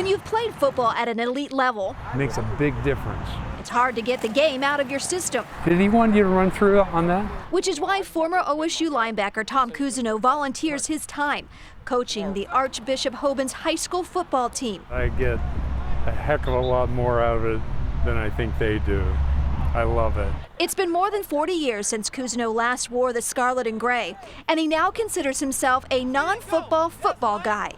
When you've played football at an elite level, Makes a big difference. it's hard to get the game out of your system, Did he want you to run through on that? which is why former OSU linebacker Tom Cousineau volunteers his time coaching the Archbishop Hoban's high school football team. I get a heck of a lot more out of it than I think they do. I love it. It's been more than 40 years since Cousineau last wore the scarlet and gray, and he now considers himself a non-football football guy.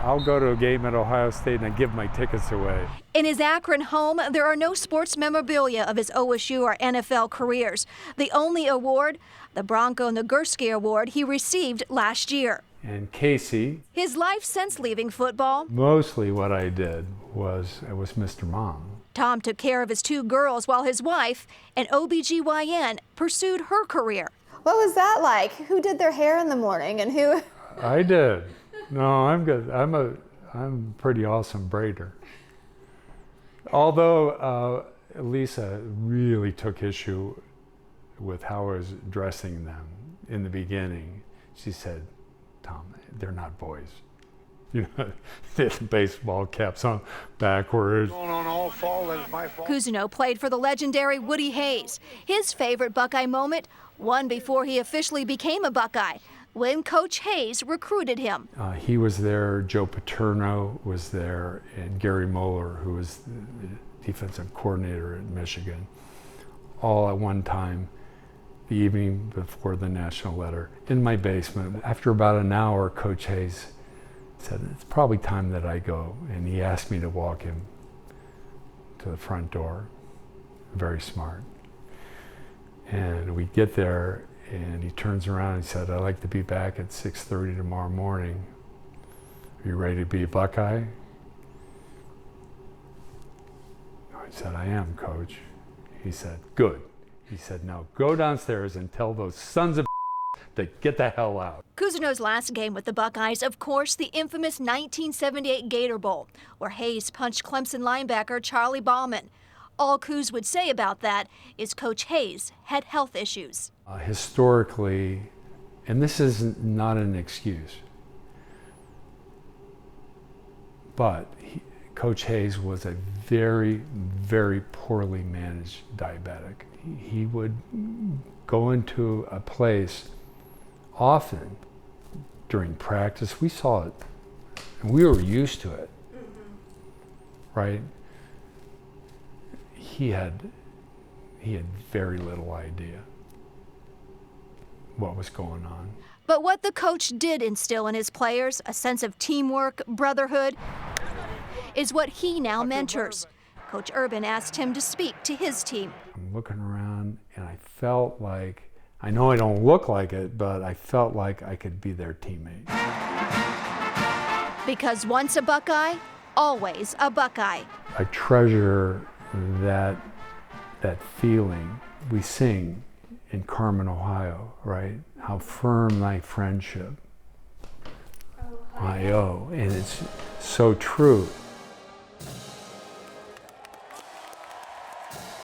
I'll go to a game at Ohio State and I give my tickets away. In his Akron home, there are no sports memorabilia of his OSU or NFL careers. The only award, the Bronco Nagurski Award he received last year. And Casey, His life since leaving football, mostly what I did was Mr. Mom. Tom took care of his 2 girls while his wife, an OBGYN, pursued her career. What was that like? Who did their hair in the morning and who? I did. No, I'm good. I'm a pretty awesome braider. Although Lisa really took issue with how I was dressing them in the beginning. She said, "Tom, they're not boys. You know, they had baseball caps on backwards." Cousineau played for the legendary Woody Hayes. His favorite Buckeye moment, one before he officially became a Buckeye, when Coach Hayes recruited him. He was there, Joe Paterno was there, and Gary Moeller, who was the defensive coordinator at Michigan, all at one time, the evening before the national letter, in my basement. After about an hour, Coach Hayes said, "It's probably time that I go," and he asked me to walk him to the front door. Very smart. And we get there, and he turns around and he said, "I'd like to be back at 6:30 tomorrow morning. Are you ready to be a Buckeye?" I said, "I am, Coach." He said, "Good." He said, "Now go downstairs and tell those sons of to get the hell out." Cousineau's last game with the Buckeyes, of course, the infamous 1978 Gator Bowl, where Hayes punched Clemson linebacker Charlie Ballman. All Coos would say about that is Coach Hayes had health issues. Historically, and this is not an excuse, but Coach Hayes was a very, very poorly managed diabetic. He would go into a place often during practice. We saw it, and we were used to it, right? He had very little idea what was going on. But what the coach did instill in his players, a sense of teamwork, brotherhood, is what he now mentors. Coach Urban asked him to speak to his team. I'm looking around, and I felt like, I know I don't look like it, but I felt like I could be their teammate. Because once a Buckeye, always a Buckeye. I treasure that feeling. We sing in Carmen, Ohio, right? How firm thy friendship, I owe. And it's so true.